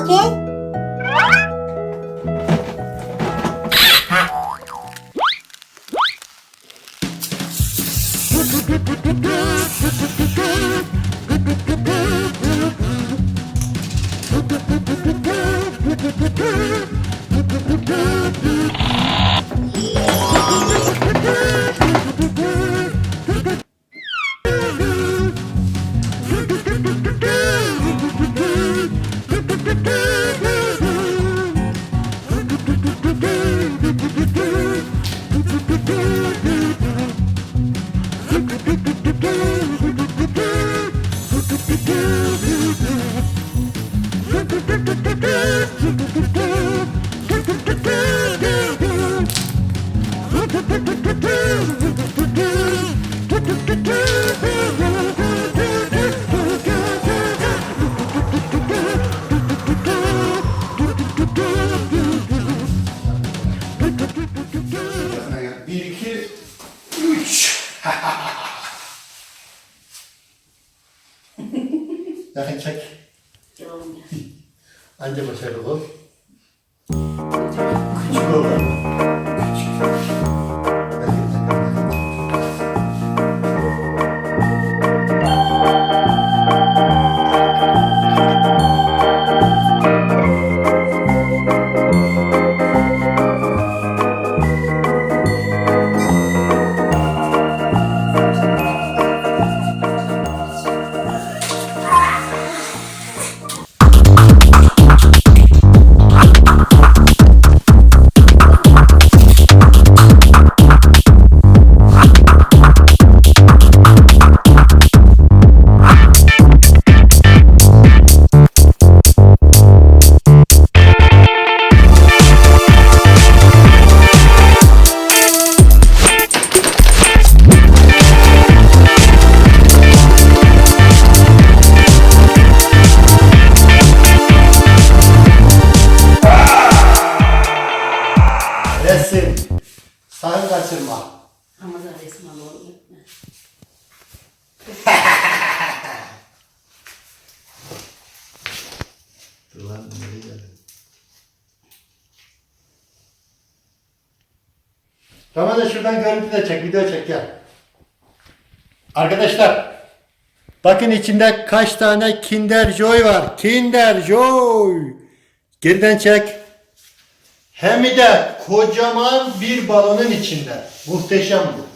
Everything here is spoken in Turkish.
bakayım. Bir, iki, üç. Yakın çek. Anca başarılı ol. Küçük ol. Küçük. Resim. Sakın kaçırma. Ama da resim alalım. Dur lan nereye geldin? Ramazan şuradan görüntü de çek, video çek gel. Arkadaşlar, bakın içinde kaç tane Kinder Joy var. Kinder Joy. Geriden çek. Hem de kocaman bir balonun içinde. Muhteşem bu.